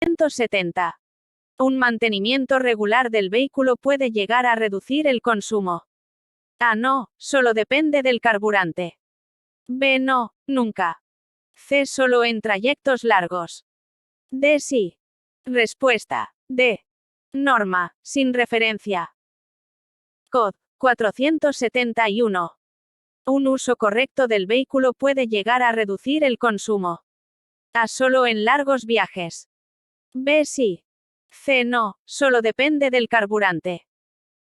170. Un mantenimiento regular del vehículo puede llegar a reducir el consumo. A. No, solo depende del carburante. B. No, nunca. C. Solo en trayectos largos. D. Sí. Respuesta. D. Norma, sin referencia. Cod. 471. Un uso correcto del vehículo puede llegar a reducir el consumo. A. Solo en largos viajes. B. Sí. C. No, solo depende del carburante.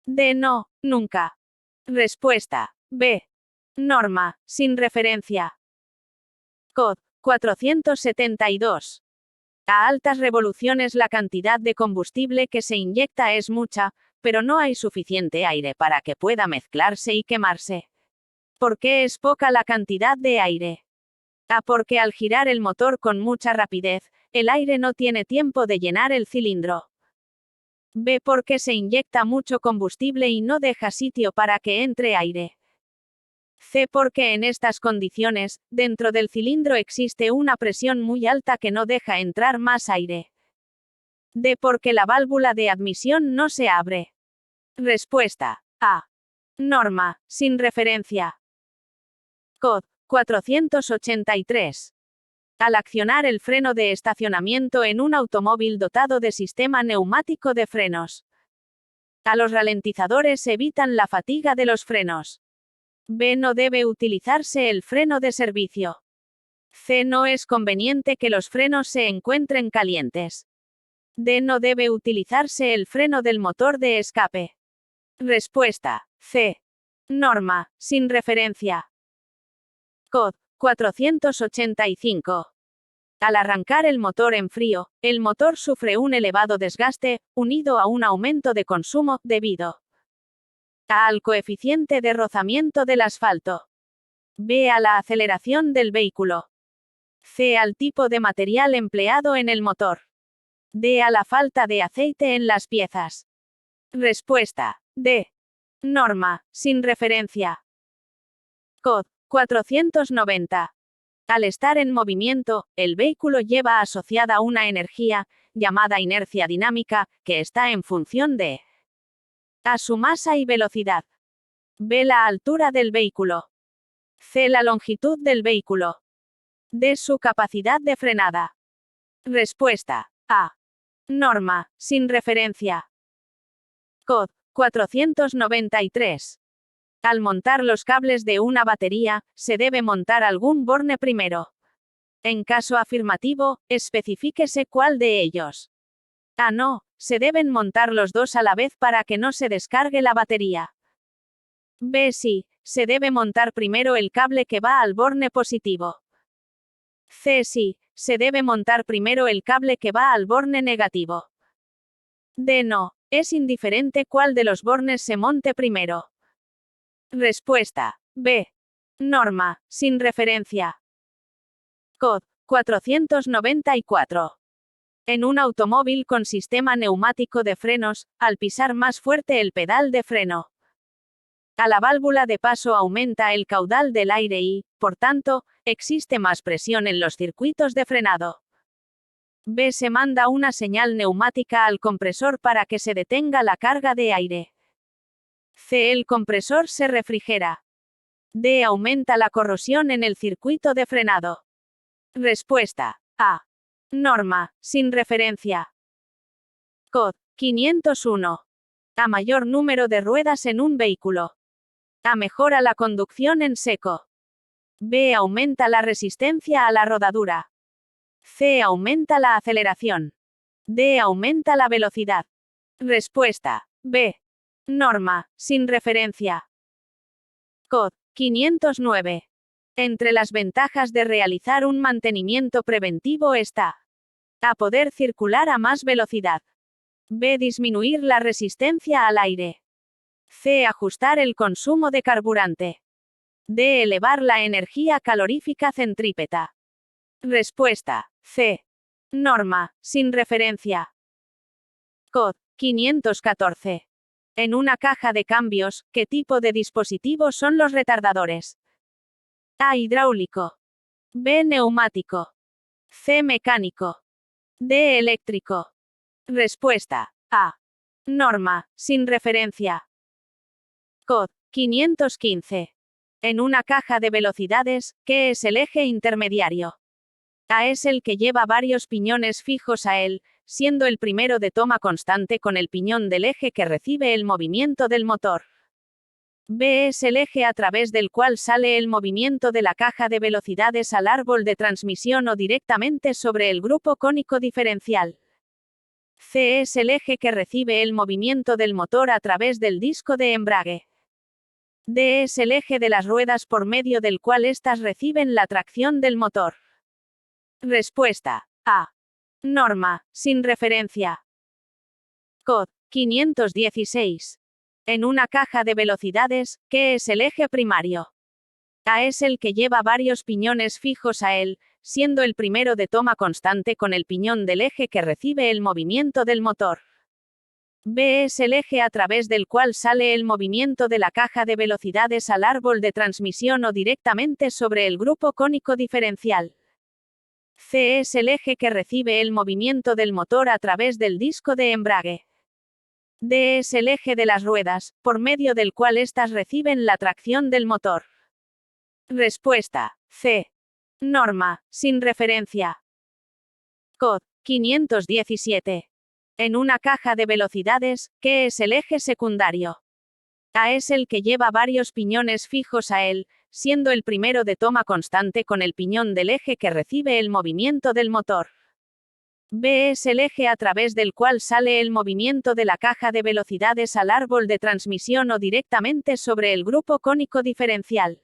D. No, nunca. Respuesta. B. Norma, sin referencia. Cod. 472. A altas revoluciones la cantidad de combustible que se inyecta es mucha, pero no hay suficiente aire para que pueda mezclarse y quemarse. ¿Por qué es poca la cantidad de aire? A. Porque al girar el motor con mucha rapidez, el aire no tiene tiempo de llenar el cilindro. B. Porque se inyecta mucho combustible y no deja sitio para que entre aire. C. Porque en estas condiciones, dentro del cilindro existe una presión muy alta que no deja entrar más aire. D. Porque la válvula de admisión no se abre. Respuesta. A. Norma, sin referencia. Cod. 483. Al accionar el freno de estacionamiento en un automóvil dotado de sistema neumático de frenos. A. Los ralentizadores evitan la fatiga de los frenos. B. No debe utilizarse el freno de servicio. C. No es conveniente que los frenos se encuentren calientes. D. No debe utilizarse el freno del motor de escape. Respuesta. C. Norma, sin referencia. Cod. 485. Al arrancar el motor en frío, el motor sufre un elevado desgaste, unido a un aumento de consumo, debido A. Al coeficiente de rozamiento del asfalto. B. A la aceleración del vehículo. C. Al tipo de material empleado en el motor. D. A la falta de aceite en las piezas. Respuesta. D. Norma, sin referencia. Cod. 490. Al estar en movimiento, el vehículo lleva asociada una energía, llamada inercia dinámica, que está en función de A. Su masa y velocidad. B. La altura del vehículo. C. La longitud del vehículo. D. Su capacidad de frenada. Respuesta. A. Norma, sin referencia. Cod. 493. Al montar los cables de una batería, se debe montar algún borne primero. En caso afirmativo, especifíquese cuál de ellos. A. No, se deben montar los dos a la vez para que no se descargue la batería. B. Sí, se debe montar primero el cable que va al borne positivo. C. Sí, se debe montar primero el cable que va al borne negativo. D. No, es indiferente cuál de los bornes se monte primero. Respuesta. B. Norma, sin referencia. Cod. 494. En un automóvil con sistema neumático de frenos, al pisar más fuerte el pedal de freno, a la válvula de paso aumenta el caudal del aire y, por tanto, existe más presión en los circuitos de frenado. B. Se manda una señal neumática al compresor para que se detenga la carga de aire. C. El compresor se refrigera. D. Aumenta la corrosión en el circuito de frenado. Respuesta. A. Norma, sin referencia. Cod. 501. A mayor número de ruedas en un vehículo. A. Mejora la conducción en seco. B. Aumenta la resistencia a la rodadura. C. Aumenta la aceleración. D. Aumenta la velocidad. Respuesta. B. Norma, sin referencia. Cod. 509. Entre las ventajas de realizar un mantenimiento preventivo está A. Poder circular a más velocidad. B. Disminuir la resistencia al aire. C. Ajustar el consumo de carburante. D. Elevar la energía calorífica centrípeta. Respuesta. C. Norma, sin referencia. Cod. 514. En una caja de cambios, ¿qué tipo de dispositivos son los retardadores? A. Hidráulico. B. Neumático. C. Mecánico. D. Eléctrico. Respuesta A. Norma, sin referencia. Cod. 515. En una caja de velocidades, ¿qué es el eje intermediario? A es el que lleva varios piñones fijos a él, siendo el primero de toma constante con el piñón del eje que recibe el movimiento del motor. B es el eje a través del cual sale el movimiento de la caja de velocidades al árbol de transmisión o directamente sobre el grupo cónico diferencial. C es el eje que recibe el movimiento del motor a través del disco de embrague. D es el eje de las ruedas por medio del cual éstas reciben la tracción del motor. Respuesta A. Norma, sin referencia. Cod. 516. En una caja de velocidades, ¿qué es el eje primario? A es el que lleva varios piñones fijos a él, siendo el primero de toma constante con el piñón del eje que recibe el movimiento del motor. B es el eje a través del cual sale el movimiento de la caja de velocidades al árbol de transmisión o directamente sobre el grupo cónico diferencial. C es el eje que recibe el movimiento del motor a través del disco de embrague. D es el eje de las ruedas, por medio del cual éstas reciben la tracción del motor. Respuesta C. Norma, sin referencia. Cod. 517. En una caja de velocidades, ¿qué es el eje secundario? A es el que lleva varios piñones fijos a él, siendo el primero de toma constante con el piñón del eje que recibe el movimiento del motor. B es el eje a través del cual sale el movimiento de la caja de velocidades al árbol de transmisión o directamente sobre el grupo cónico diferencial.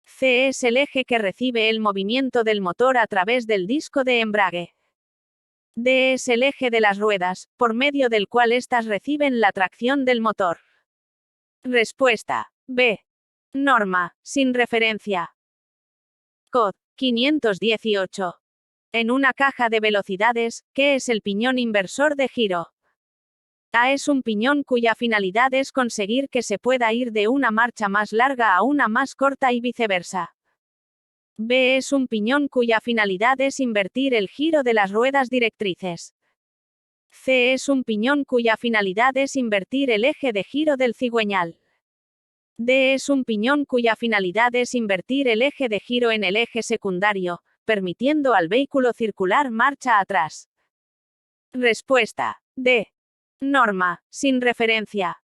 C es el eje que recibe el movimiento del motor a través del disco de embrague. D es el eje de las ruedas, por medio del cual éstas reciben la tracción del motor. Respuesta B. Norma, sin referencia. Cod. 518. En una caja de velocidades, ¿qué es el piñón inversor de giro? A es un piñón cuya finalidad es conseguir que se pueda ir de una marcha más larga a una más corta y viceversa. B es un piñón cuya finalidad es invertir el giro de las ruedas directrices. C es un piñón cuya finalidad es invertir el eje de giro del cigüeñal. D es un piñón cuya finalidad es invertir el eje de giro en el eje secundario, permitiendo al vehículo circular marcha atrás. Respuesta D. Norma, sin referencia.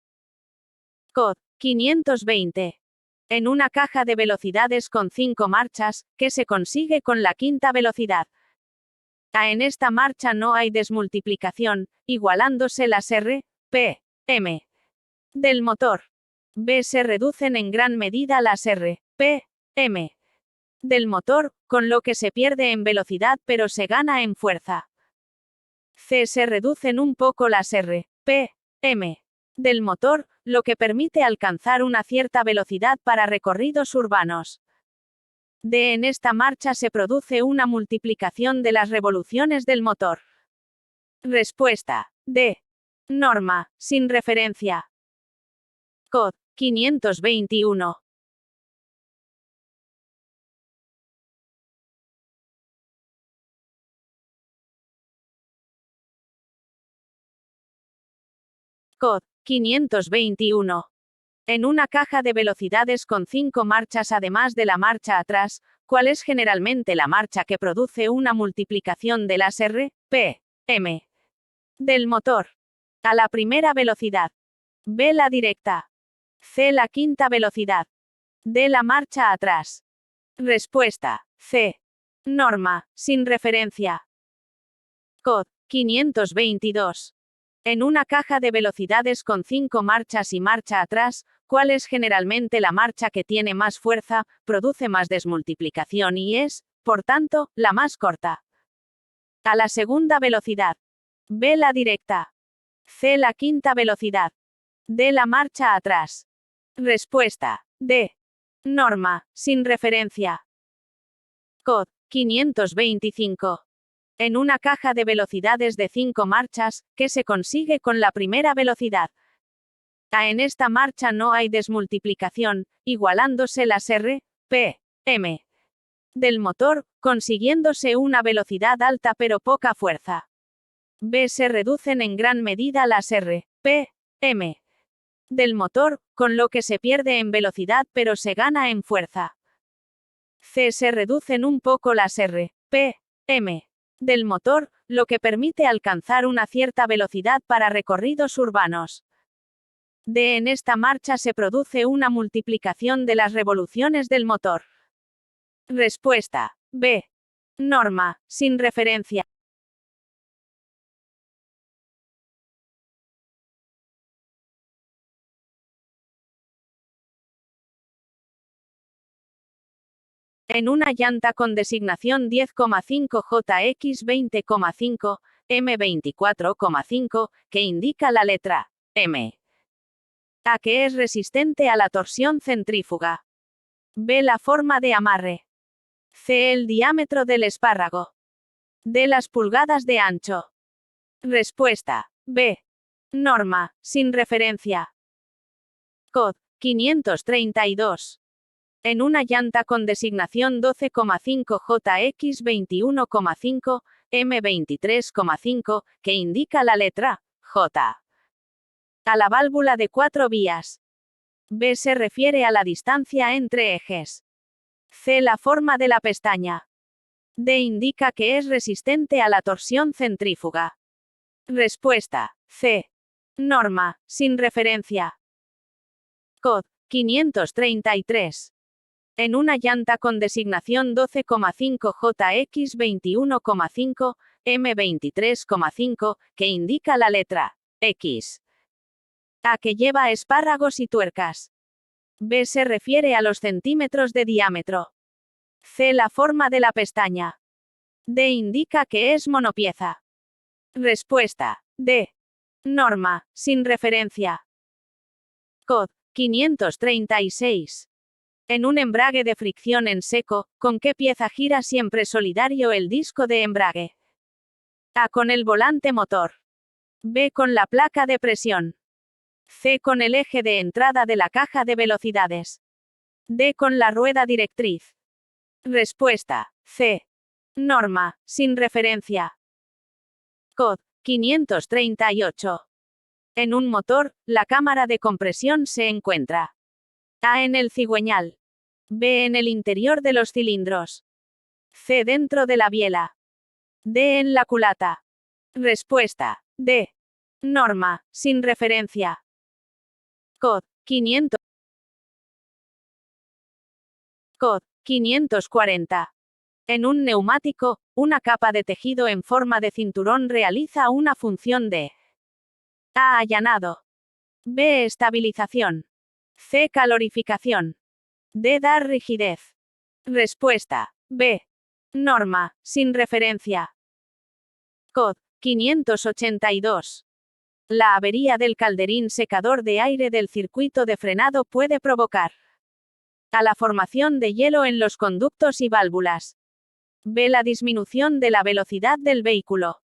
Cod. 520. En una caja de velocidades con 5 marchas, ¿qué se consigue con la quinta velocidad? A en esta marcha no hay desmultiplicación, igualándose las R, P, M del motor. B se reducen en gran medida las R, P, M del motor, con lo que se pierde en velocidad pero se gana en fuerza. C se reducen un poco las R, P, M del motor, lo que permite alcanzar una cierta velocidad para recorridos urbanos. D en esta marcha se produce una multiplicación de las revoluciones del motor. Respuesta D. Norma, sin referencia. Cod. 521. Cod. 521. En una caja de velocidades con 5 marchas además de la marcha atrás, ¿cuál es generalmente la marcha que produce una multiplicación de las R, P, M del motor? A la primera velocidad. B la directa. C la quinta velocidad. D la marcha atrás. Respuesta C. Norma, sin referencia. Cod. 522. En una caja de velocidades con 5 marchas y marcha atrás, ¿cuál es generalmente la marcha que tiene más fuerza, produce más desmultiplicación y es, por tanto, la más corta? A la segunda velocidad. B la directa. C la quinta velocidad. D la marcha atrás. Respuesta D. Norma, sin referencia. Cod. 525. En una caja de velocidades de 5 marchas, ¿qué se consigue con la primera velocidad? A en esta marcha no hay desmultiplicación, igualándose las R, P, M del motor, consiguiéndose una velocidad alta pero poca fuerza. B. Se reducen en gran medida las RPM del motor, con lo que se pierde en velocidad pero se gana en fuerza. C. Se reducen un poco las RPM del motor, lo que permite alcanzar una cierta velocidad para recorridos urbanos. D. En esta marcha se produce una multiplicación de las revoluciones del motor. Respuesta. B. Norma, sin referencia. En una llanta con designación 10,5 JX 20,5, M 24,5, que indica la letra M. A. Que es resistente a la torsión centrífuga. B. La forma de amarre. C. El diámetro del espárrago. D. Las pulgadas de ancho. Respuesta. B. Norma, sin referencia. Cod. 532. En una llanta con designación 12,5 JX 21,5, M 23,5, que indica la letra J. A la válvula de 4 vías. B. Se refiere a la distancia entre ejes. C. La forma de la pestaña. D. Indica que es resistente a la torsión centrífuga. Respuesta. C. Norma, sin referencia. Cod. 533. En una llanta con designación 12,5 JX 21,5, M 23,5, que indica la letra X. A. Que lleva espárragos y tuercas. B. Se refiere a los centímetros de diámetro. C. La forma de la pestaña. D. Indica que es monopieza. Respuesta. D. Norma, sin referencia. Cod. 536. En un embrague de fricción en seco, ¿con qué pieza gira siempre solidario el disco de embrague? A. Con el volante motor. B. Con la placa de presión. C. Con el eje de entrada de la caja de velocidades. D. Con la rueda directriz. Respuesta. C. Norma, sin referencia. Cod. 538. En un motor, la cámara de compresión se encuentra A. En el cigüeñal. B. En el interior de los cilindros. C. Dentro de la biela. D. En la culata. Respuesta. D. Norma, sin referencia. Cod. 500. Cod. 540. En un neumático, una capa de tejido en forma de cinturón realiza una función de A. Allanado. B. Estabilización. C. Calorificación. D. Dar rigidez. Respuesta. B. Norma, sin referencia. Cod. 582. La avería del calderín secador de aire del circuito de frenado puede provocar A. La formación de hielo en los conductos y válvulas. B. La disminución de la velocidad del vehículo.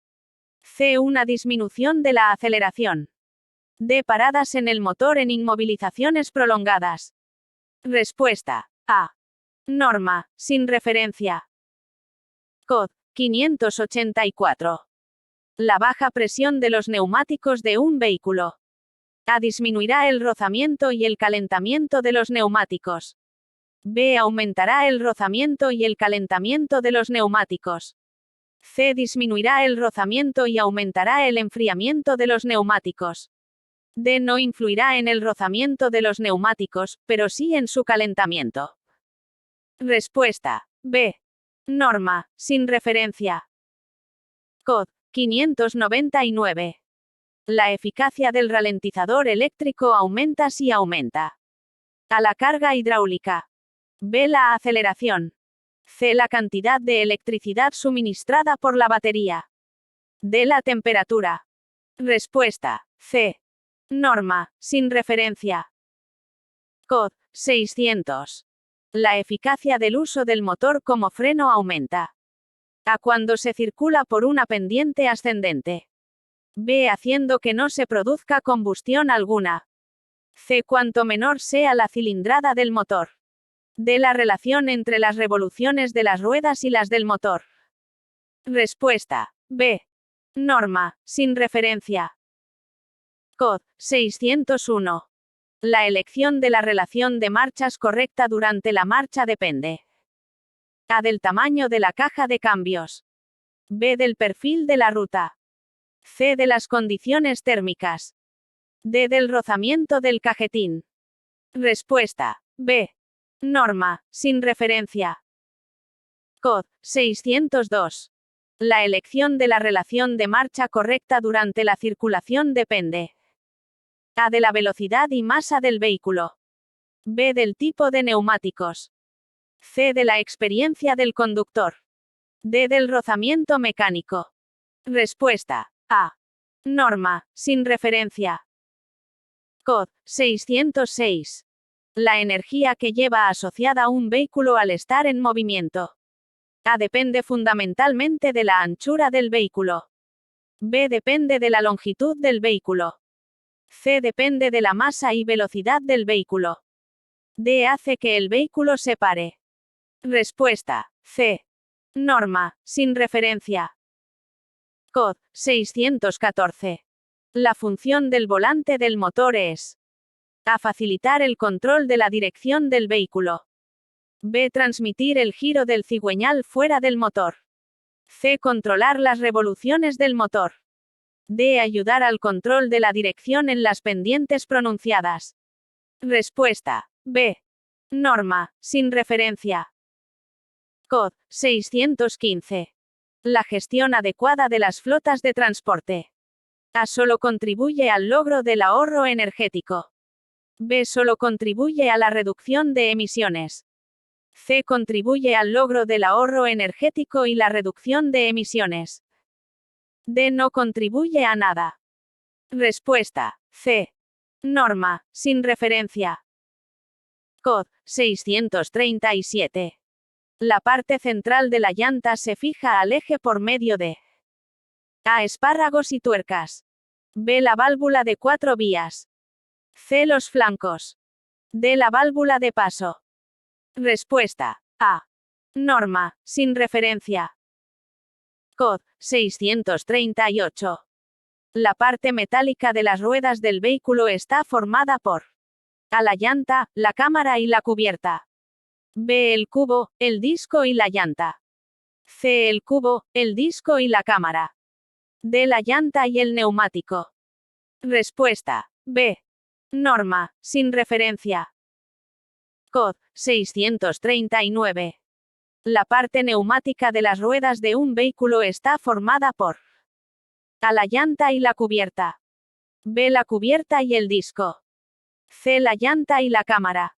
C. Una disminución de la aceleración. D. Paradas en el motor en inmovilizaciones prolongadas. Respuesta. A. Norma, sin referencia. Cod. 584. La baja presión de los neumáticos de un vehículo. A. Disminuirá el rozamiento y el calentamiento de los neumáticos. B. Aumentará el rozamiento y el calentamiento de los neumáticos. C. Disminuirá el rozamiento y aumentará el enfriamiento de los neumáticos. D. No influirá en el rozamiento de los neumáticos, pero sí en su calentamiento. Respuesta. B. Norma, sin referencia. Cod. 599. La eficacia del ralentizador eléctrico aumenta si aumenta A. La carga hidráulica. B. La aceleración. C. La cantidad de electricidad suministrada por la batería. D. La temperatura. Respuesta. C. Norma, sin referencia. Cod. 600. La eficacia del uso del motor como freno aumenta A. Cuando se circula por una pendiente ascendente. B. Haciendo que no se produzca combustión alguna. C. Cuanto menor sea la cilindrada del motor. D. La relación entre las revoluciones de las ruedas y las del motor. Respuesta. B. Norma, sin referencia. Cod. 601. La elección de la relación de marchas correcta durante la marcha depende. A. Del tamaño de la caja de cambios. B. Del perfil de la ruta. C. De las condiciones térmicas. D. Del rozamiento del cajetín. Respuesta. B. Norma, sin referencia. Cod. 602. La elección de la relación de marcha correcta durante la circulación depende. A. De la velocidad y masa del vehículo. B. Del tipo de neumáticos. C. De la experiencia del conductor. D. Del rozamiento mecánico. Respuesta. A. Norma, sin referencia. Cod. 606. La energía que lleva asociada un vehículo al estar en movimiento. A. Depende fundamentalmente de la anchura del vehículo. B. Depende de la longitud del vehículo. C. Depende de la masa y velocidad del vehículo. D. Hace que el vehículo se pare. Respuesta. C. Norma, sin referencia. Cod. 614. La función del volante del motor es. A. Facilitar el control de la dirección del vehículo. B. Transmitir el giro del cigüeñal fuera del motor. C. Controlar las revoluciones del motor. D. Ayudar al control de la dirección en las pendientes pronunciadas. Respuesta. B. Norma, sin referencia. Cod. 615. La gestión adecuada de las flotas de transporte. A. Solo contribuye al logro del ahorro energético. B. Solo contribuye a la reducción de emisiones. C. Contribuye al logro del ahorro energético y la reducción de emisiones. D. No contribuye a nada. Respuesta. C. Norma, sin referencia. Cod. 637. La parte central de la llanta se fija al eje por medio de A. Espárragos y tuercas. B. La válvula de 4 vías. C. Los flancos. D. La válvula de paso. Respuesta. A. Norma, sin referencia. Cod. 638. La parte metálica de las ruedas del vehículo está formada por A. La llanta, la cámara y la cubierta. B. El cubo, el disco y la llanta. C. El cubo, el disco y la cámara. D. La llanta y el neumático. Respuesta. B. Norma, sin referencia. Cod. 639. La parte neumática de las ruedas de un vehículo está formada por A. La llanta y la cubierta. B. La cubierta y el disco. C. La llanta y la cámara.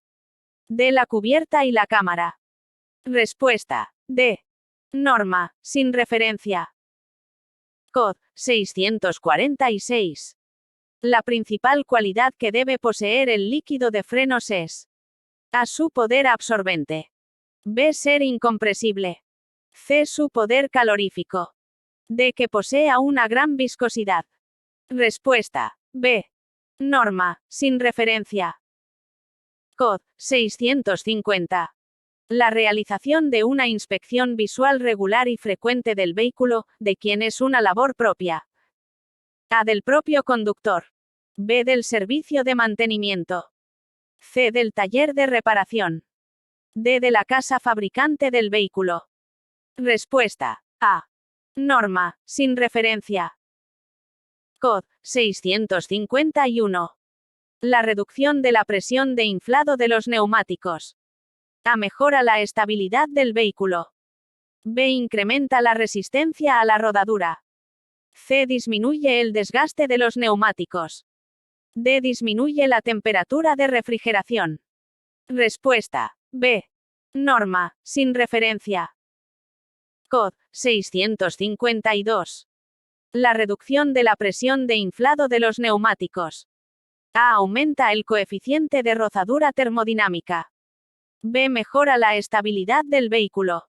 D. La cubierta y la cámara. Respuesta. D. Norma, sin referencia. Cod. 646. La principal cualidad que debe poseer el líquido de frenos es A. Su poder absorbente. B. Ser incompresible. C. Su poder calorífico. D. Que posea una gran viscosidad. Respuesta. B. Norma, sin referencia. Cod. 650. La realización de una inspección visual regular y frecuente del vehículo, de quien es una labor propia. A. Del propio conductor. B. Del servicio de mantenimiento. C. Del taller de reparación. D. De la casa fabricante del vehículo. Respuesta. A. Norma, sin referencia. Cod. 651. La reducción de la presión de inflado de los neumáticos. A. Mejora la estabilidad del vehículo. B. Incrementa la resistencia a la rodadura. C. Disminuye el desgaste de los neumáticos. D. Disminuye la temperatura de refrigeración. Respuesta. B. Norma, sin referencia. Cod. 652. La reducción de la presión de inflado de los neumáticos. A. Aumenta el coeficiente de rozadura termodinámica. B. Mejora la estabilidad del vehículo.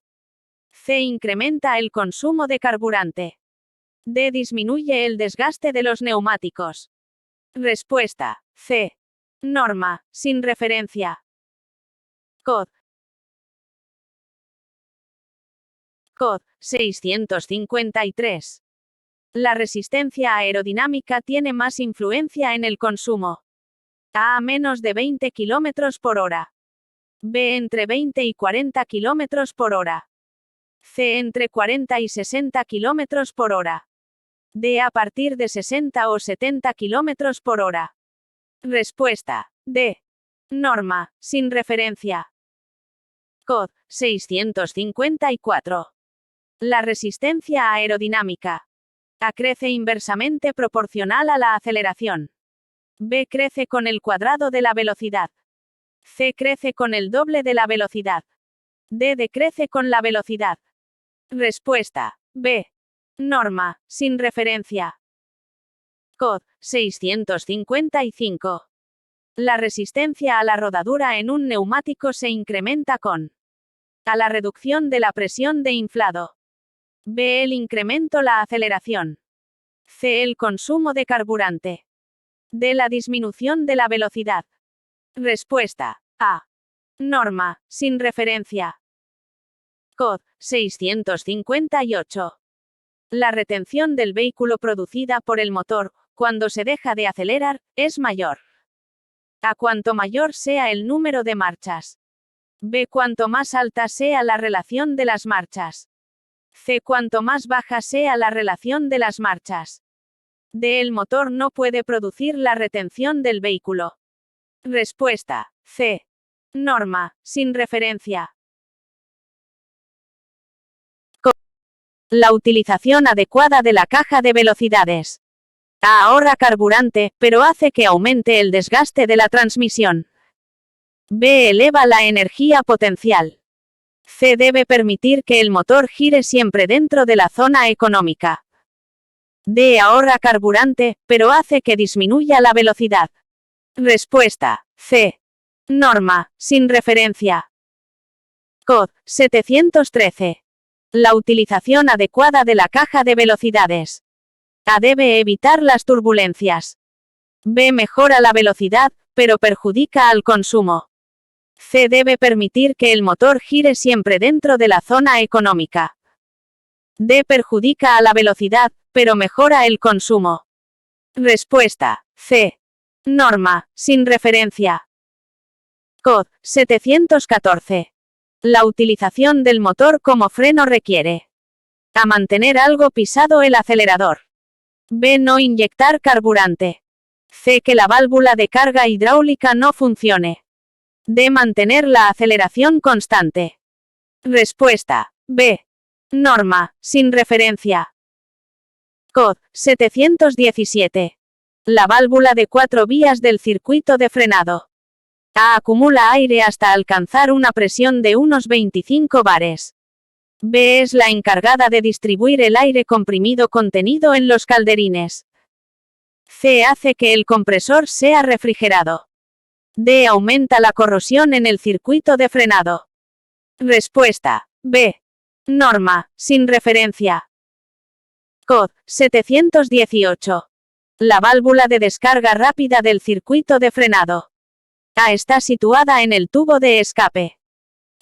C. Incrementa el consumo de carburante. D. Disminuye el desgaste de los neumáticos. Respuesta. C. Norma, sin referencia. Cod. COD 653. La resistencia aerodinámica tiene más influencia en el consumo. A menos de 20 km por hora. B entre 20 y 40 km por hora. C entre 40 y 60 km por hora. D a partir de 60 o 70 km por hora. Respuesta. D. Norma, sin referencia. COD 654. La resistencia aerodinámica. A crece inversamente proporcional a la aceleración. B crece con el cuadrado de la velocidad. C crece con el doble de la velocidad. D decrece con la velocidad. Respuesta. B. Norma, sin referencia. COD 655. La resistencia a la rodadura en un neumático se incrementa con a la reducción de la presión de inflado. B el incremento la aceleración. C el consumo de carburante. D la disminución de la velocidad. Respuesta. A. Norma, sin referencia. COD 658. La retención del vehículo producida por el motor, cuando se deja de acelerar, es mayor. A cuanto mayor sea el número de marchas. B cuanto más alta sea la relación de las marchas. C cuanto más baja sea la relación de las marchas. D el motor no puede producir la retención del vehículo. Respuesta. C. Norma, sin referencia. La utilización adecuada de la caja de velocidades. A ahorra carburante, pero hace que aumente el desgaste de la transmisión. B eleva la energía potencial. C debe permitir que el motor gire siempre dentro de la zona económica. D ahorra carburante, pero hace que disminuya la velocidad. Respuesta. C. Norma, sin referencia. COD 713. La utilización adecuada de la caja de velocidades. A debe evitar las turbulencias. B mejora la velocidad, pero perjudica al consumo. C debe permitir que el motor gire siempre dentro de la zona económica. D perjudica a la velocidad, pero mejora el consumo. Respuesta. C. Norma, sin referencia. COD 714. La utilización del motor como freno requiere a mantener algo pisado el acelerador. B no inyectar carburante. C que la válvula de carga hidráulica no funcione. D mantener la aceleración constante. Respuesta. B. Norma, sin referencia. COD 717. La válvula de 4 vías del circuito de frenado. A acumula aire hasta alcanzar una presión de unos 25 bares. B es la encargada de distribuir el aire comprimido contenido en los calderines. C hace que el compresor sea refrigerado. D aumenta la corrosión en el circuito de frenado. Respuesta. B. Norma, sin referencia. COD 718. La válvula de descarga rápida del circuito de frenado. A está situada en el tubo de escape.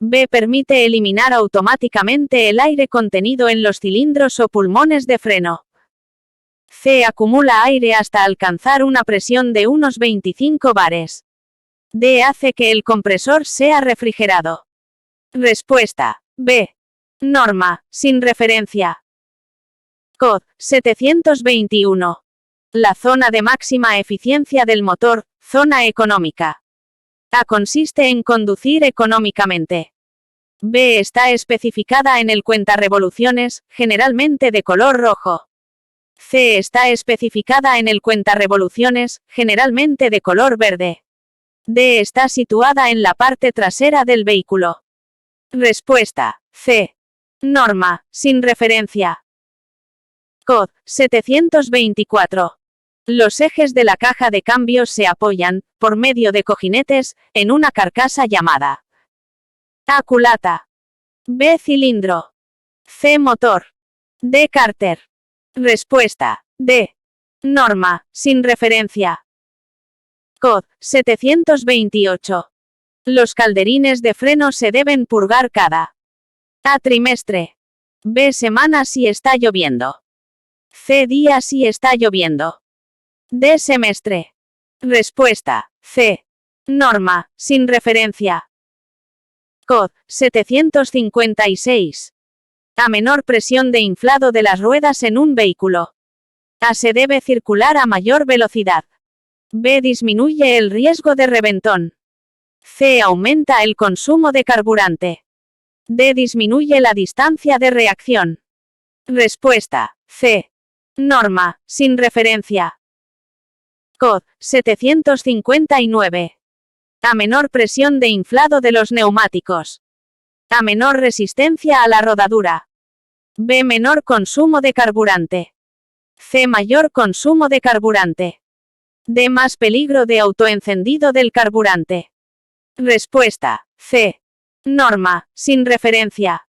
B permite eliminar automáticamente el aire contenido en los cilindros o pulmones de freno. C acumula aire hasta alcanzar una presión de unos 25 bares. D hace que el compresor sea refrigerado. Respuesta. B. Norma, sin referencia. COD 721. La zona de máxima eficiencia del motor, zona económica. A consiste en conducir económicamente. B está especificada en el cuentarevoluciones, generalmente de color rojo. C está especificada en el cuentarevoluciones, generalmente de color verde. D está situada en la parte trasera del vehículo. Respuesta. C. Norma, sin referencia. COD 724. Los ejes de la caja de cambios se apoyan, por medio de cojinetes, en una carcasa llamada A culata. B cilindro. C motor. D cárter. Respuesta. D. Norma, sin referencia. COD 728. Los calderines de freno se deben purgar cada A trimestre. B. Semanas si está lloviendo. C. Días si está lloviendo. D. Semestre. Respuesta. C. Norma, sin referencia. Cod. 756. A menor presión de inflado de las ruedas en un vehículo. A. Se debe circular a mayor velocidad. B. Disminuye el riesgo de reventón. C. Aumenta el consumo de carburante. D. Disminuye la distancia de reacción. Respuesta. C. Norma, sin referencia. Cod. 759. A menor presión de inflado de los neumáticos. A. Menor resistencia a la rodadura. B. Menor consumo de carburante. C. Mayor consumo de carburante. D. Más peligro de autoencendido del carburante. Respuesta. C. Norma, sin referencia.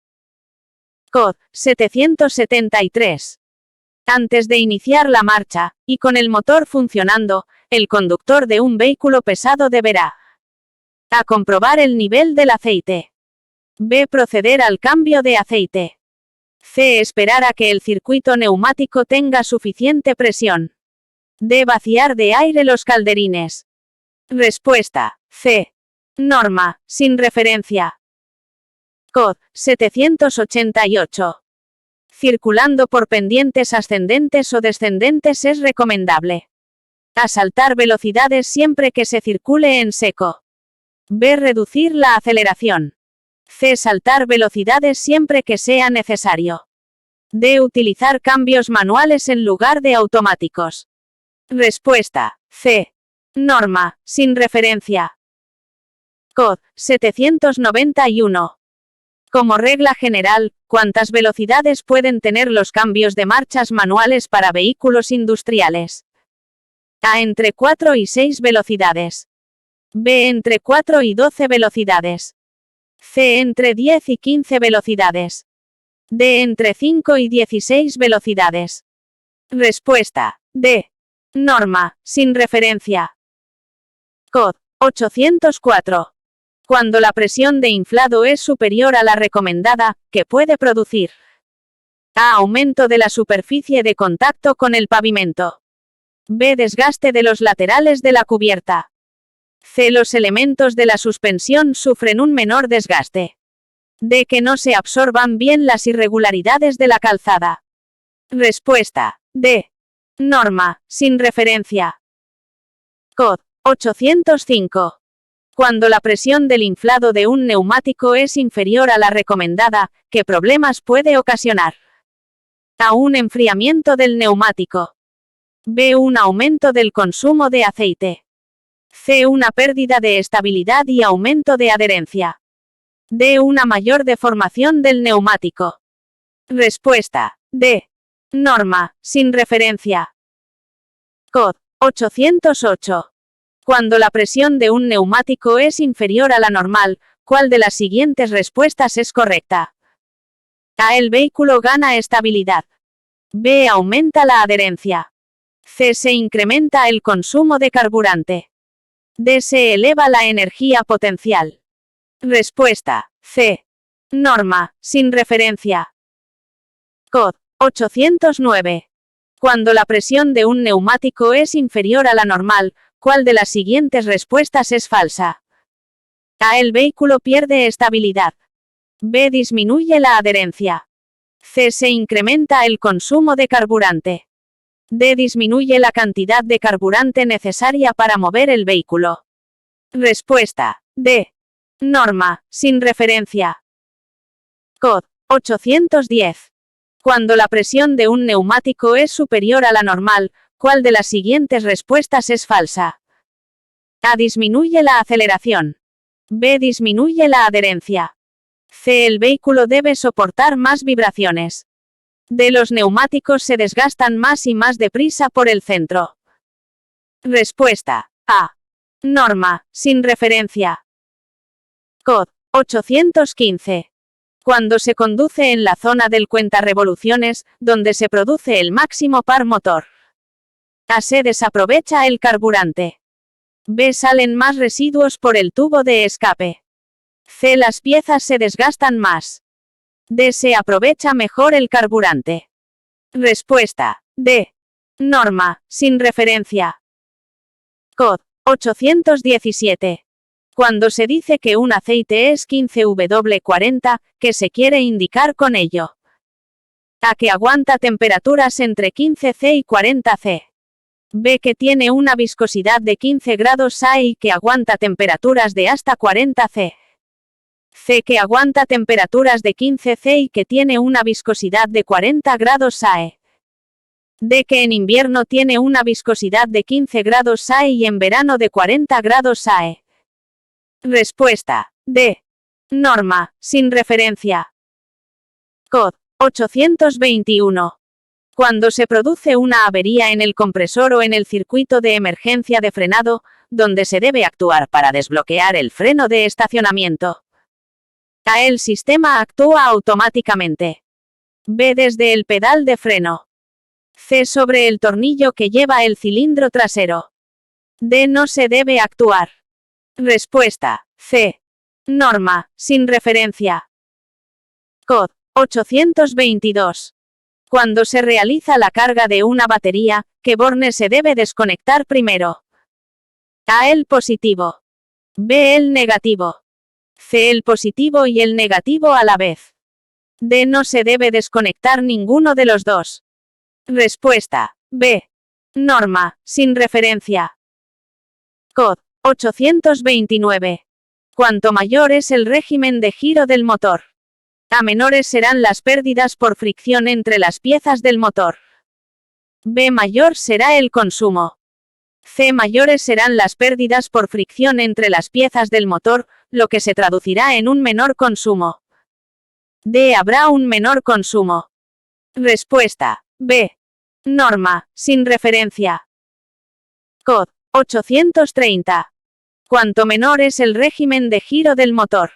Cod. 773. Antes de iniciar la marcha, y con el motor funcionando, el conductor de un vehículo pesado deberá: A. Comprobar el nivel del aceite. B. Proceder al cambio de aceite. C. Esperar a que el circuito neumático tenga suficiente presión. D. Vaciar de aire los calderines. Respuesta. C. Norma, sin referencia. Cod. 788. Circulando por pendientes ascendentes o descendentes es recomendable: A. Saltar velocidades siempre que se circule en seco. B. Reducir la aceleración. C. Saltar velocidades siempre que sea necesario. D. Utilizar cambios manuales en lugar de automáticos. Respuesta. C. Norma, sin referencia. Cod. 791. Como regla general, ¿cuántas velocidades pueden tener los cambios de marchas manuales para vehículos industriales? A. Entre 4 y 6 velocidades. B. Entre 4 y 12 velocidades. C. Entre 10 y 15 velocidades. D. Entre 5 y 16 velocidades. Respuesta. D. Norma, sin referencia. Cod. 804. Cuando la presión de inflado es superior a la recomendada, ¿qué puede producir? A. Aumento de la superficie de contacto con el pavimento. B. Desgaste de los laterales de la cubierta. C. Los elementos de la suspensión sufren un menor desgaste. D. Que no se absorban bien las irregularidades de la calzada. Respuesta. D. Norma, sin referencia. Cod. 805. Cuando la presión del inflado de un neumático es inferior a la recomendada, ¿qué problemas puede ocasionar? A. Un enfriamiento del neumático. B. Un aumento del consumo de aceite. C. Una pérdida de estabilidad y aumento de adherencia. D. Una mayor deformación del neumático. Respuesta. D. Norma, sin referencia. Cod. 808. Cuando la presión de un neumático es inferior a la normal, ¿cuál de las siguientes respuestas es correcta? A. El vehículo gana estabilidad. B. Aumenta la adherencia. C. Se incrementa el consumo de carburante. D. Se eleva la energía potencial. Respuesta. C. Norma, sin referencia. Cod. 809. Cuando la presión de un neumático es inferior a la normal, ¿cuál de las siguientes respuestas es falsa? A. El vehículo pierde estabilidad. B. Disminuye la adherencia. C. Se incrementa el consumo de carburante. D. Disminuye la cantidad de carburante necesaria para mover el vehículo. Respuesta. D. Norma, sin referencia. Cod. 810. Cuando la presión de un neumático es superior a la normal, ¿cuál de las siguientes respuestas es falsa? A. Disminuye la aceleración. B. Disminuye la adherencia. C. El vehículo debe soportar más vibraciones. D. Los neumáticos se desgastan más y más deprisa por el centro. Respuesta. A. Norma, sin referencia. Cod. 815. Cuando se conduce en la zona del cuentarevoluciones, donde se produce el máximo par motor. A. Se desaprovecha el carburante. B. Salen más residuos por el tubo de escape. C. Las piezas se desgastan más. D. Se aprovecha mejor el carburante. Respuesta. D. Norma, sin referencia. Cod. 817. Cuando se dice que un aceite es 15W40, ¿qué se quiere indicar con ello? A. Que aguanta temperaturas entre 15C y 40C. B. Que tiene una viscosidad de 15 grados A y que aguanta temperaturas de hasta 40C. C. Que aguanta temperaturas de 15C y que tiene una viscosidad de 40 grados A. D. Que en invierno tiene una viscosidad de 15 grados A y en verano de 40 grados A. Respuesta. D. Norma, sin referencia. Cod. 821. Cuando se produce una avería en el compresor o en el circuito de emergencia de frenado, ¿dónde se debe actuar para desbloquear el freno de estacionamiento? A. El sistema actúa automáticamente. B. Desde el pedal de freno. C. Sobre el tornillo que lleva el cilindro trasero. D. No se debe actuar. Respuesta. C. Norma, sin referencia. Cod. 822. Cuando se realiza la carga de una batería, ¿qué borne se debe desconectar primero? A. El positivo. B. El negativo. C. El positivo y el negativo a la vez. D. No se debe desconectar ninguno de los dos. Respuesta. B. Norma, sin referencia. Cod. 829. Cuanto mayor es el régimen de giro del motor, a menores serán las pérdidas por fricción entre las piezas del motor. B. Mayor será el consumo. C. Mayores serán las pérdidas por fricción entre las piezas del motor, lo que se traducirá en un menor consumo. D. Habrá un menor consumo. Respuesta. B. Norma, sin referencia. Cod. 830. Cuanto menor es el régimen de giro del motor,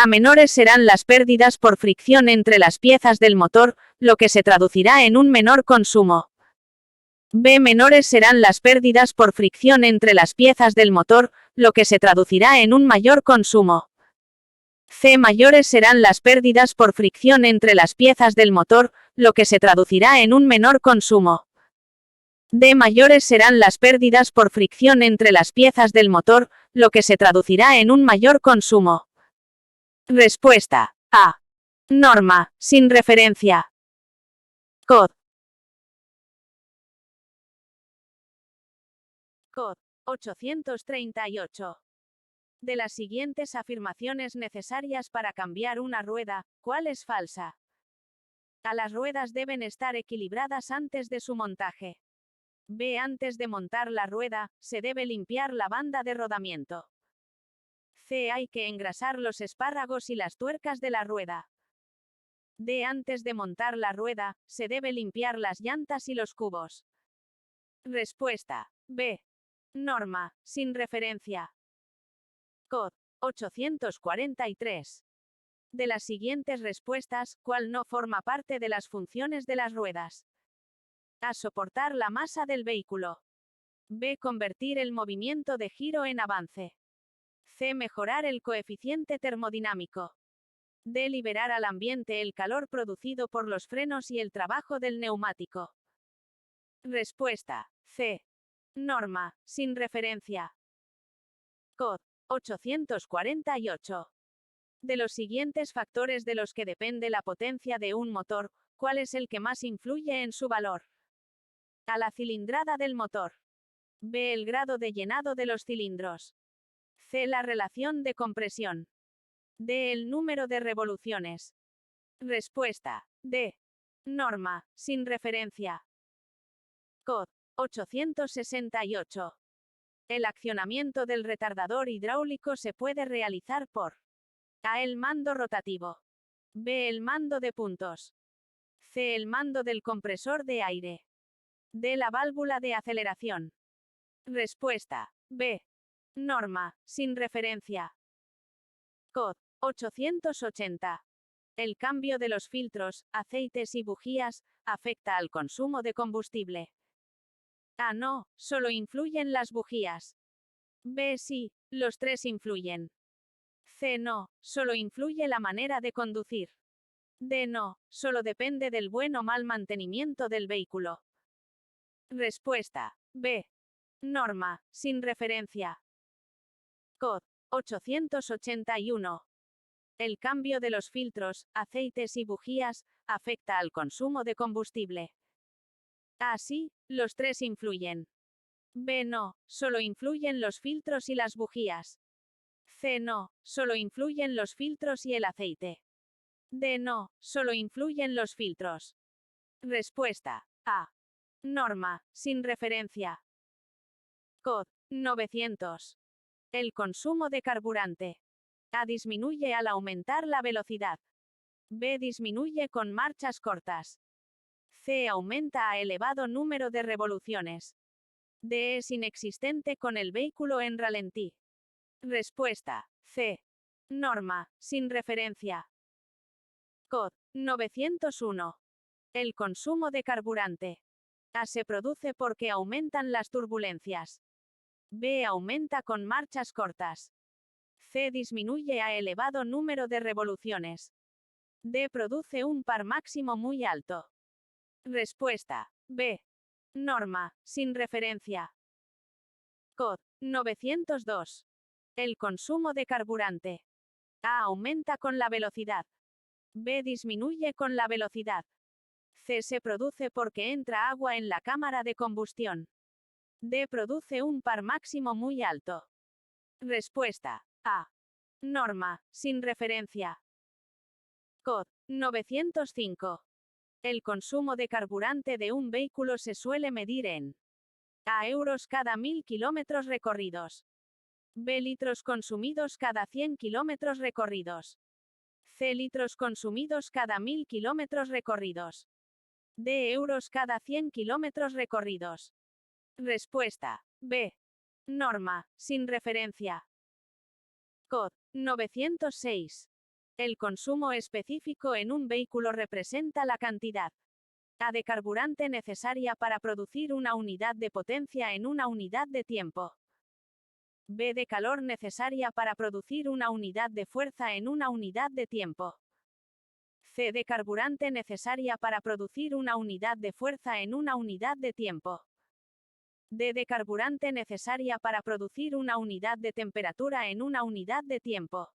a menores serán las pérdidas por fricción entre las piezas del motor, lo que se traducirá en un menor consumo. B. Menores serán las pérdidas por fricción entre las piezas del motor, lo que se traducirá en un mayor consumo. C. Mayores serán las pérdidas por fricción entre las piezas del motor, lo que se traducirá en un menor consumo. D. Mayores serán las pérdidas por fricción entre las piezas del motor, lo que se traducirá en un mayor consumo. Respuesta. A. Norma, sin referencia. Cod. 838. De las siguientes afirmaciones necesarias para cambiar una rueda, ¿cuál es falsa? A. Las ruedas deben estar equilibradas antes de su montaje. B. Antes de montar la rueda, se debe limpiar la banda de rodamiento. C. Hay que engrasar los espárragos y las tuercas de la rueda. D. Antes de montar la rueda, se debe limpiar las llantas y los cubos. Respuesta. B. Norma, sin referencia. Cod. 843. De las siguientes respuestas, ¿cuál no forma parte de las funciones de las ruedas? A. Soportar la masa del vehículo. B. Convertir el movimiento de giro en avance. C. Mejorar el coeficiente termodinámico. D. Liberar al ambiente el calor producido por los frenos y el trabajo del neumático. Respuesta. C. Norma, sin referencia. Cod. 848. De los siguientes factores de los que depende la potencia de un motor, ¿cuál es el que más influye en su valor? A. La cilindrada del motor. B. El grado de llenado de los cilindros. C. La relación de compresión. D. El número de revoluciones. Respuesta. D. Norma, sin referencia. Cod. 868. El accionamiento del retardador hidráulico se puede realizar por A. El mando rotativo. B. El mando de puntos. C. El mando del compresor de aire. D. La válvula de aceleración. Respuesta. B. Norma, sin referencia. Cod. 880. El cambio de los filtros, aceites y bujías, afecta al consumo de combustible. A. No, solo influyen las bujías. B. Sí, los tres influyen. C. No, solo influye la manera de conducir. D. No, solo depende del buen o mal mantenimiento del vehículo. Respuesta. B. Norma, sin referencia. COD 881. El cambio de los filtros, aceites y bujías, afecta al consumo de combustible. A. Sí, los tres influyen. B. No, solo influyen los filtros y las bujías. C. No, solo influyen los filtros y el aceite. D. No, solo influyen los filtros. Respuesta. A. Norma, sin referencia. COD 900. El consumo de carburante. A. Disminuye al aumentar la velocidad. B. Disminuye con marchas cortas. C. Aumenta a elevado número de revoluciones. D. Es inexistente con el vehículo en ralentí. Respuesta. C. Norma, sin referencia. COD 901. El consumo de carburante. A. Se produce porque aumentan las turbulencias. B. Aumenta con marchas cortas. C. Disminuye a elevado número de revoluciones. D. Produce un par máximo muy alto. Respuesta. B. Norma, sin referencia. COD 902. El consumo de carburante. A. Aumenta con la velocidad. B. Disminuye con la velocidad. C. Se produce porque entra agua en la cámara de combustión. D. Produce un par máximo muy alto. Respuesta. A. Norma, sin referencia. COD 905. El consumo de carburante de un vehículo se suele medir en A. Euros cada 1000 kilómetros recorridos. B. Litros consumidos cada 100 kilómetros recorridos. C. Litros consumidos cada 1000 kilómetros recorridos. D. Euros cada 100 kilómetros recorridos. Respuesta. B. Norma, sin referencia. COD 906. El consumo específico en un vehículo representa la cantidad A de carburante necesaria para producir una unidad de potencia en una unidad de tiempo. B de calor necesaria para producir una unidad de fuerza en una unidad de tiempo. C de carburante necesaria para producir una unidad de fuerza en una unidad de tiempo. D de carburante necesaria para producir una unidad de temperatura en una unidad de tiempo.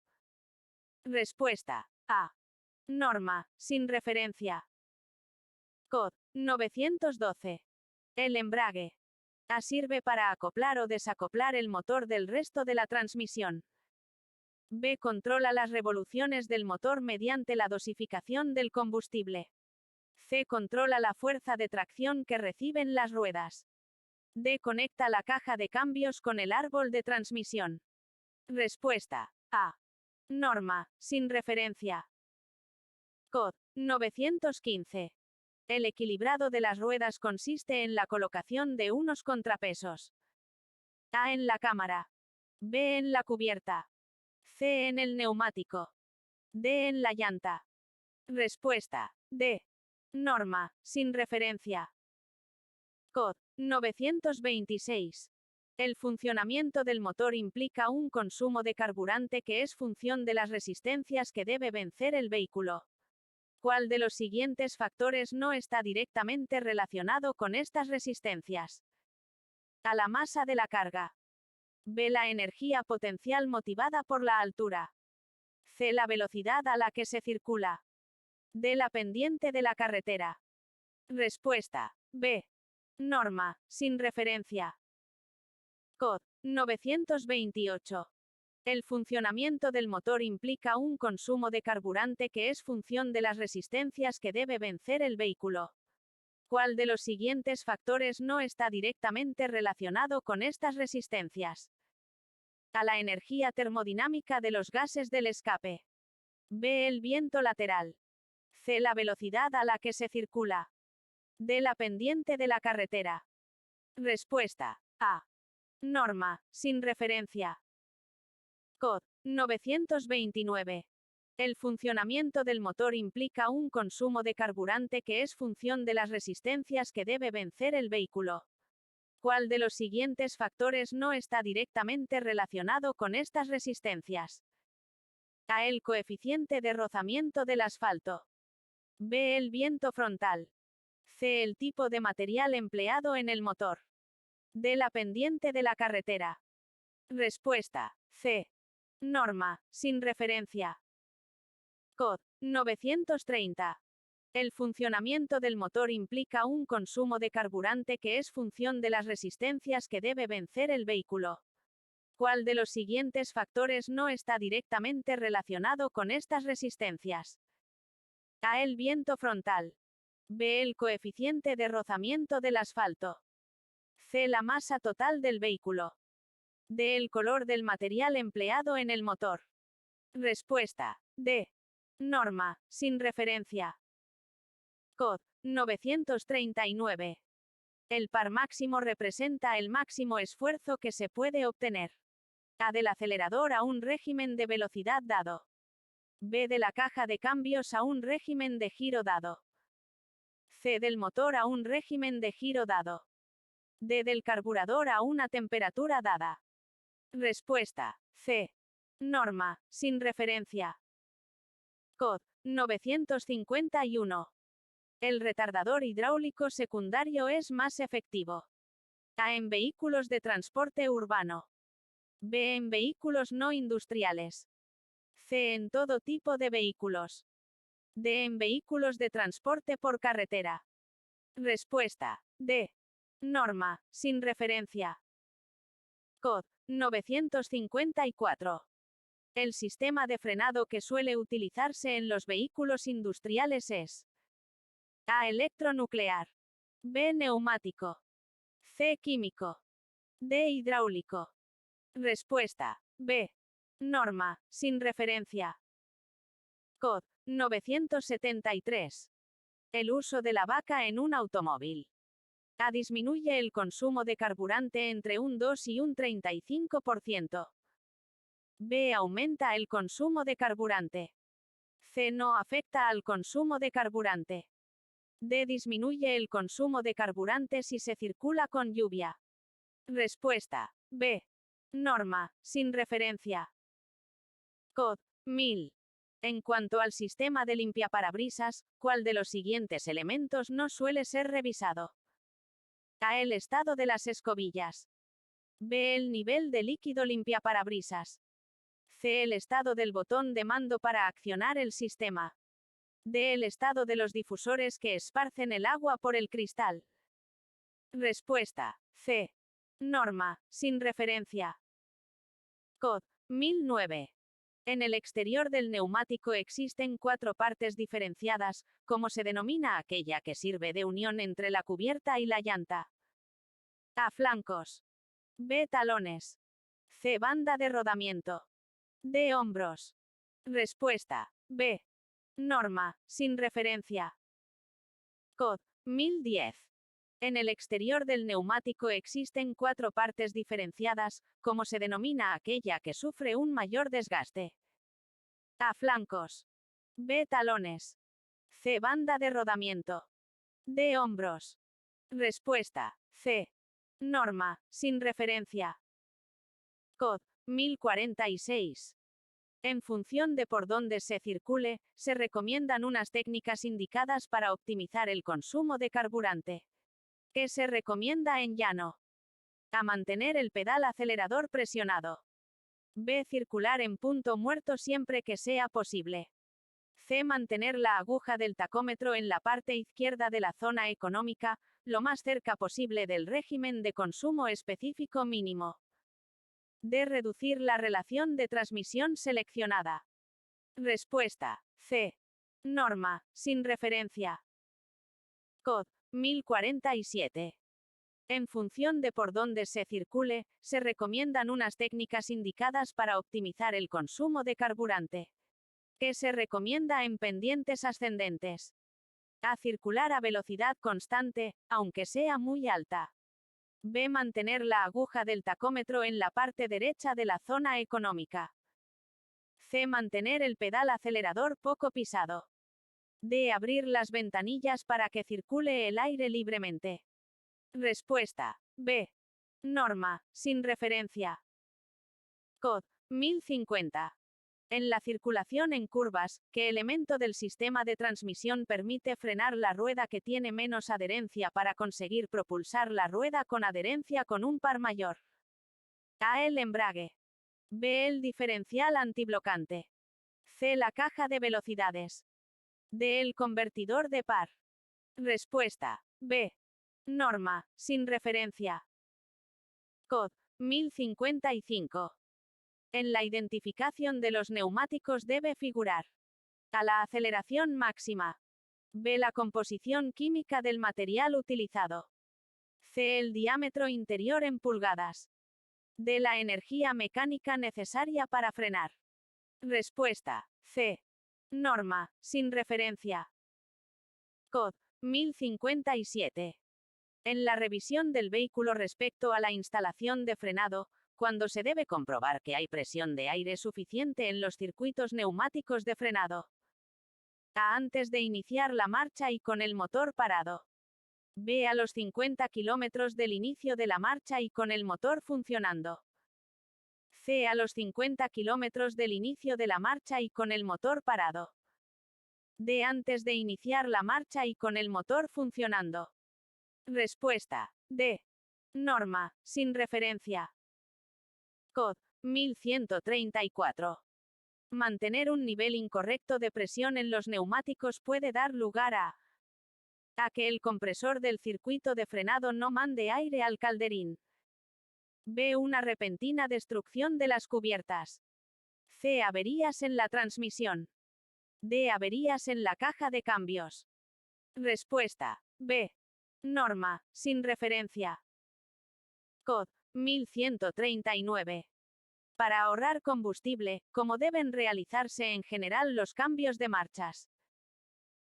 Respuesta. A. Norma, sin referencia. COD 912. El embrague. A sirve para acoplar o desacoplar el motor del resto de la transmisión. B controla las revoluciones del motor mediante la dosificación del combustible. C controla la fuerza de tracción que reciben las ruedas. D conecta la caja de cambios con el árbol de transmisión. Respuesta. A. Norma, sin referencia. COD 915. El equilibrado de las ruedas consiste en la colocación de unos contrapesos. A en la cámara. B en la cubierta. C en el neumático. D en la llanta. Respuesta. D. Norma, sin referencia. COD 926. El funcionamiento del motor implica un consumo de carburante que es función de las resistencias que debe vencer el vehículo. ¿Cuál de los siguientes factores no está directamente relacionado con estas resistencias? A. La masa de la carga. B. La energía potencial motivada por la altura. C. La velocidad a la que se circula. D. La pendiente de la carretera. Respuesta. B. Norma, sin referencia. COD 928. El funcionamiento del motor implica un consumo de carburante que es función de las resistencias que debe vencer el vehículo. ¿Cuál de los siguientes factores no está directamente relacionado con estas resistencias? A. La energía termodinámica de los gases del escape. B. El viento lateral. C. La velocidad a la que se circula. D. La pendiente de la carretera. Respuesta. A. Norma, sin referencia. COD 929. El funcionamiento del motor implica un consumo de carburante que es función de las resistencias que debe vencer el vehículo. ¿Cuál de los siguientes factores no está directamente relacionado con estas resistencias? A. El coeficiente de rozamiento del asfalto. B. El viento frontal. C. El tipo de material empleado en el motor. D. La pendiente de la carretera. Respuesta. C. Norma, sin referencia. COD 930. El funcionamiento del motor implica un consumo de carburante que es función de las resistencias que debe vencer el vehículo. ¿Cuál de los siguientes factores no está directamente relacionado con estas resistencias? A. El viento frontal. B. El coeficiente de rozamiento del asfalto. C. La masa total del vehículo. D. El color del material empleado en el motor. Respuesta. D. Norma, sin referencia. COD 939. El par máximo representa el máximo esfuerzo que se puede obtener. A. Del acelerador a un régimen de velocidad dado. B. De la caja de cambios a un régimen de giro dado. C. Del motor a un régimen de giro dado. D. Del carburador a una temperatura dada. Respuesta. C. Norma, sin referencia. COD 951. El retardador hidráulico secundario es más efectivo. A. En vehículos de transporte urbano. B. En vehículos no industriales. C. En todo tipo de vehículos. D. En vehículos de transporte por carretera. Respuesta. D. Norma, sin referencia. COD 954. El sistema de frenado que suele utilizarse en los vehículos industriales es A. Electronuclear. B. Neumático. C. Químico. D. Hidráulico. Respuesta. B. Norma, sin referencia. COD 973. El uso de la vaca en un automóvil. A. Disminuye el consumo de carburante entre un 2 y un 35%. B. Aumenta el consumo de carburante. C. No afecta al consumo de carburante. D. Disminuye el consumo de carburante si se circula con lluvia. Respuesta. B. Norma, sin referencia. COD 1000. En cuanto al sistema de limpiaparabrisas, ¿cuál de los siguientes elementos no suele ser revisado? A. El estado de las escobillas. B. El nivel de líquido limpiaparabrisas. C. El estado del botón de mando para accionar el sistema. D. El estado de los difusores que esparcen el agua por el cristal. Respuesta. C. Norma, sin referencia. COD 1009. En el exterior del neumático existen 4 partes diferenciadas, como se denomina aquella que sirve de unión entre la cubierta y la llanta. A. Flancos. B. Talones. C. Banda de rodamiento. D. Hombros. Respuesta. B. Norma, sin referencia. COD 1010. En el exterior del neumático existen 4 partes diferenciadas, como se denomina aquella que sufre un mayor desgaste. A. Flancos. B. Talones. C. Banda de rodamiento. D. Hombros. Respuesta. C. Norma, sin referencia. COD 1046. En función de por dónde se circule, se recomiendan unas técnicas indicadas para optimizar el consumo de carburante. ¿Qué se recomienda en llano? A. Mantener el pedal acelerador presionado. B. Circular en punto muerto siempre que sea posible. C. Mantener la aguja del tacómetro en la parte izquierda de la zona económica, lo más cerca posible del régimen de consumo específico mínimo. D. Reducir la relación de transmisión seleccionada. Respuesta. C. Norma, sin referencia. COD 1047. En función de por dónde se circule, se recomiendan unas técnicas indicadas para optimizar el consumo de carburante. ¿Qué se recomienda en pendientes ascendentes? A. Circular a velocidad constante, aunque sea muy alta. B. Mantener la aguja del tacómetro en la parte derecha de la zona económica. C. Mantener el pedal acelerador poco pisado. D. Abrir las ventanillas para que circule el aire libremente. Respuesta. B. Norma, sin referencia. COD 1050. En la circulación en curvas, ¿qué elemento del sistema de transmisión permite frenar la rueda que tiene menos adherencia para conseguir propulsar la rueda con adherencia con un par mayor? A. El embrague. B. El diferencial antiblocante. C. La caja de velocidades. D. El convertidor de par. Respuesta. B. Norma, sin referencia. COD 1055. En la identificación de los neumáticos debe figurar a. La aceleración máxima. B. La composición química del material utilizado. C. El diámetro interior en pulgadas. D. La energía mecánica necesaria para frenar. Respuesta. C. Norma, sin referencia. COD 1057. En la revisión del vehículo respecto a la instalación de frenado, cuando se debe comprobar que hay presión de aire suficiente en los circuitos neumáticos de frenado. A. Antes de iniciar la marcha y con el motor parado. B. A los 50 km del inicio de la marcha y con el motor funcionando. C. A los 50 km del inicio de la marcha y con el motor parado. D. Antes de iniciar la marcha y con el motor funcionando. Respuesta. D. Norma, sin referencia. COD 1134. Mantener un nivel incorrecto de presión en los neumáticos puede dar lugar a que el compresor del circuito de frenado no mande aire al calderín. B. Una repentina destrucción de las cubiertas. C. Averías en la transmisión. D. Averías en la caja de cambios. Respuesta. B. Norma, sin referencia. COD 1139. Para ahorrar combustible, ¿cómo deben realizarse en general los cambios de marchas?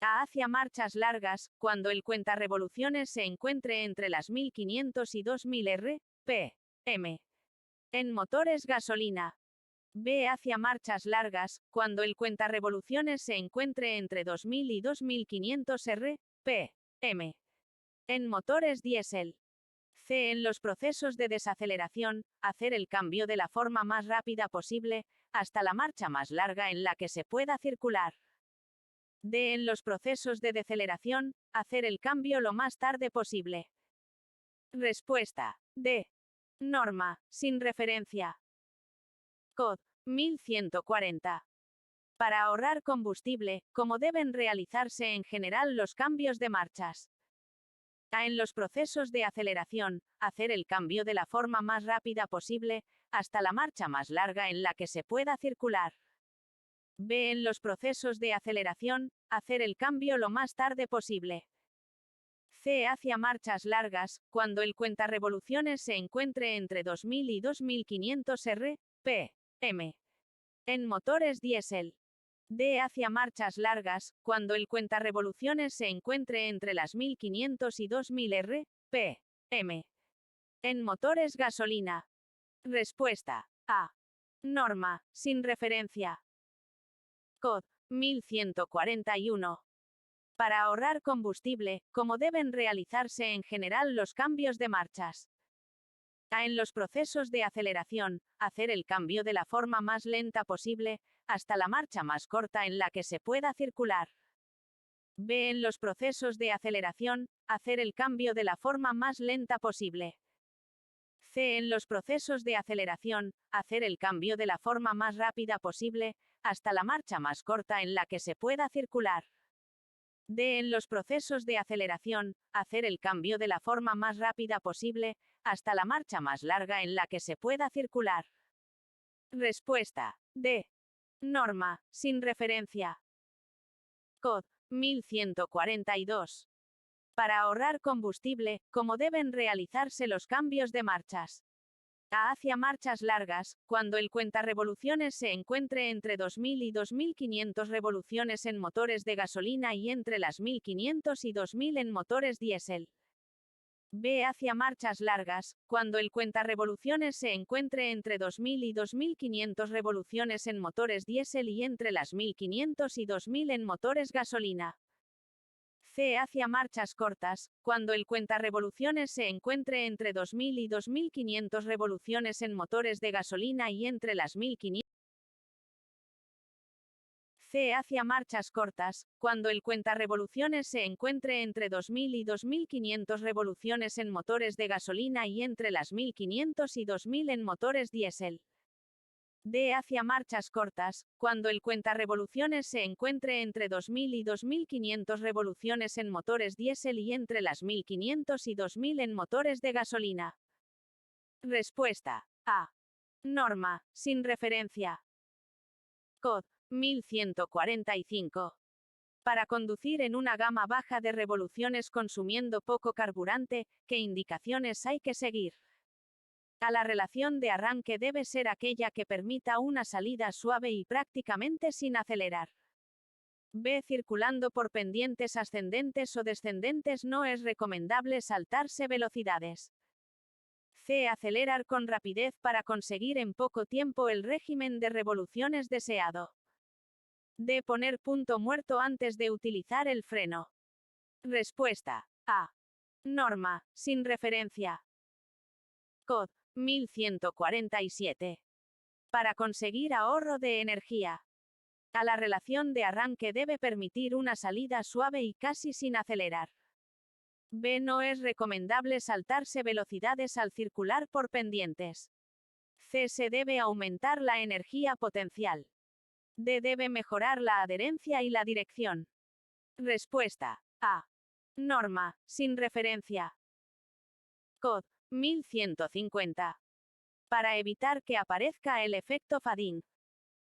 A. Hacia marchas largas, cuando el cuentarevoluciones se encuentre entre las 1500 y 2000 rpm. En motores gasolina. B. Hacia marchas largas, cuando el cuentarevoluciones se encuentre entre 2000 y 2500 rpm. En motores diésel. C. En los procesos de desaceleración, hacer el cambio de la forma más rápida posible, hasta la marcha más larga en la que se pueda circular. D. En los procesos de deceleración, hacer el cambio lo más tarde posible. Respuesta. D. Norma, sin referencia. COD 1140. Para ahorrar combustible, ¿cómo deben realizarse en general los cambios de marchas? A. En los procesos de aceleración, hacer el cambio de la forma más rápida posible, hasta la marcha más larga en la que se pueda circular. B. En los procesos de aceleración, hacer el cambio lo más tarde posible. C. Hacia marchas largas, cuando el cuentarevoluciones se encuentre entre 2000 y 2500 rpm. En motores diésel. D. Hacia marchas largas, cuando el cuentarevoluciones se encuentre entre las 1500 y 2000 rpm. En motores gasolina. Respuesta. A. Norma, sin referencia. COD 1141. Para ahorrar combustible, ¿cómo deben realizarse en general los cambios de marchas? A. En los procesos de aceleración, hacer el cambio de la forma más lenta posible, hasta la marcha más corta en la que se pueda circular. B. En los procesos de aceleración, hacer el cambio de la forma más lenta posible. C. En los procesos de aceleración, hacer el cambio de la forma más rápida posible, hasta la marcha más corta en la que se pueda circular. D. En los procesos de aceleración, hacer el cambio de la forma más rápida posible, hasta la marcha más larga en la que se pueda circular. Respuesta. D. Norma, sin referencia. COD 1142. Para ahorrar combustible, ¿cómo deben realizarse los cambios de marchas? A. Hacia marchas largas, cuando el cuentarevoluciones se encuentre entre 2000 y 2500 revoluciones en motores de gasolina y entre las 1500 y 2000 en motores diésel. B. Hacia marchas largas, cuando el cuentarevoluciones se encuentre entre 2000 y 2500 revoluciones en motores diésel y entre las 1500 y 2000 en motores gasolina. C. Hacia marchas cortas, cuando el cuentarevoluciones se encuentre entre 2000 y 2500 revoluciones en motores de gasolina y entre las 1500 C. Hacia marchas cortas, cuando el cuentarevoluciones se encuentre entre 2000 y 2500 revoluciones en motores de gasolina y entre las 1500 y 2000 en motores diésel. D. Hacia marchas cortas, cuando el cuentarevoluciones se encuentre entre 2000 y 2500 revoluciones en motores diésel y entre las 1500 y 2000 en motores de gasolina. Respuesta A. Norma, sin referencia. COD 1145. Para conducir en una gama baja de revoluciones consumiendo poco carburante, ¿qué indicaciones hay que seguir? A. La relación de arranque debe ser aquella que permita una salida suave y prácticamente sin acelerar. B. Circulando por pendientes ascendentes o descendentes no es recomendable saltarse velocidades. C. Acelerar con rapidez para conseguir en poco tiempo el régimen de revoluciones deseado. D. Poner punto muerto antes de utilizar el freno. Respuesta A. Norma, sin referencia. COD 1147. Para conseguir ahorro de energía. A. La relación de arranque debe permitir una salida suave y casi sin acelerar. B. No es recomendable saltarse velocidades al circular por pendientes. C. Se debe aumentar la energía potencial. D. Debe mejorar la adherencia y la dirección. Respuesta A. Norma, sin referencia. COD 1150. Para evitar que aparezca el efecto fading.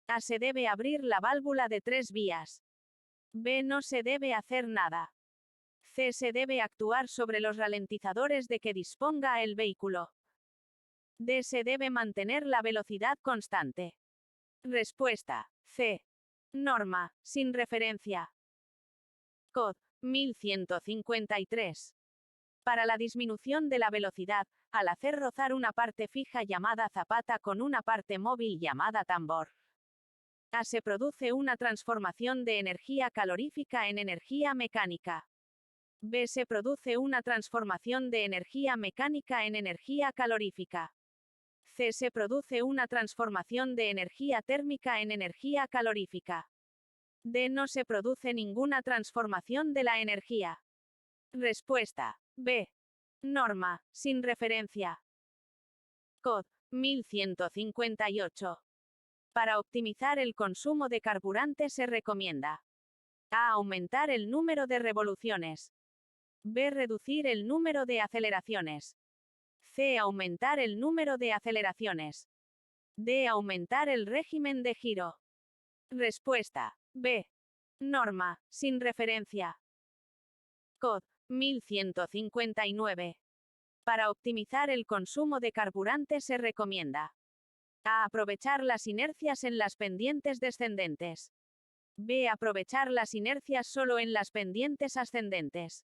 A. Se debe abrir la válvula de 3 vías. B. No se debe hacer nada. C. Se debe actuar sobre los ralentizadores de que disponga el vehículo. D. Se debe mantener la velocidad constante. Respuesta C. Norma, sin referencia. COD 1153. Para la disminución de la velocidad, al hacer rozar una parte fija llamada zapata con una parte móvil llamada tambor. A. Se produce una transformación de energía calorífica en energía mecánica. B. Se produce una transformación de energía mecánica en energía calorífica. C. Se produce una transformación de energía térmica en energía calorífica. D. No se produce ninguna transformación de la energía. Respuesta B. Norma, sin referencia. COD 1158. Para optimizar el consumo de carburante se recomienda: A. Aumentar el número de revoluciones. B. Reducir el número de aceleraciones. C. Aumentar el número de aceleraciones. D. Aumentar el régimen de giro. Respuesta B. Norma, sin referencia. COD 1159. Para optimizar el consumo de carburante se recomienda: A. Aprovechar las inercias en las pendientes descendentes. B. Aprovechar las inercias solo en las pendientes ascendentes.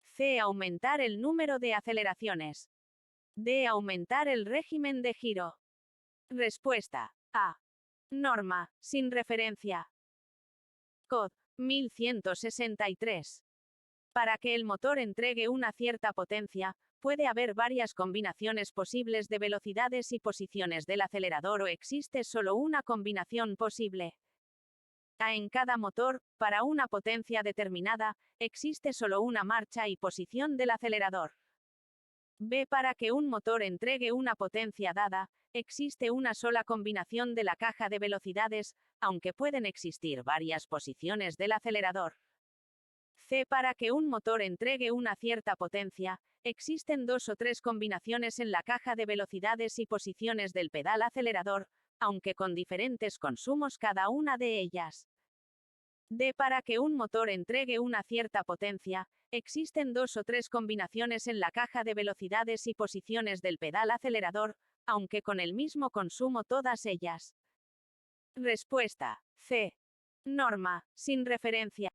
C. Aumentar el número de aceleraciones. D. Aumentar el régimen de giro. Respuesta A. Norma, sin referencia. COD 1163. Para que el motor entregue una cierta potencia, puede haber varias combinaciones posibles de velocidades y posiciones del acelerador o existe solo una combinación posible. A. En cada motor, para una potencia determinada, existe solo una marcha y posición del acelerador. B. Para que un motor entregue una potencia dada, existe una sola combinación de la caja de velocidades, aunque pueden existir varias posiciones del acelerador. C. Para que un motor entregue una cierta potencia, existen 2 o 3 combinaciones en la caja de velocidades y posiciones del pedal acelerador, aunque con diferentes consumos cada una de ellas. D. Para que un motor entregue una cierta potencia, existen 2 o 3 combinaciones en la caja de velocidades y posiciones del pedal acelerador, aunque con el mismo consumo todas ellas. Respuesta C. Norma, sin referencia.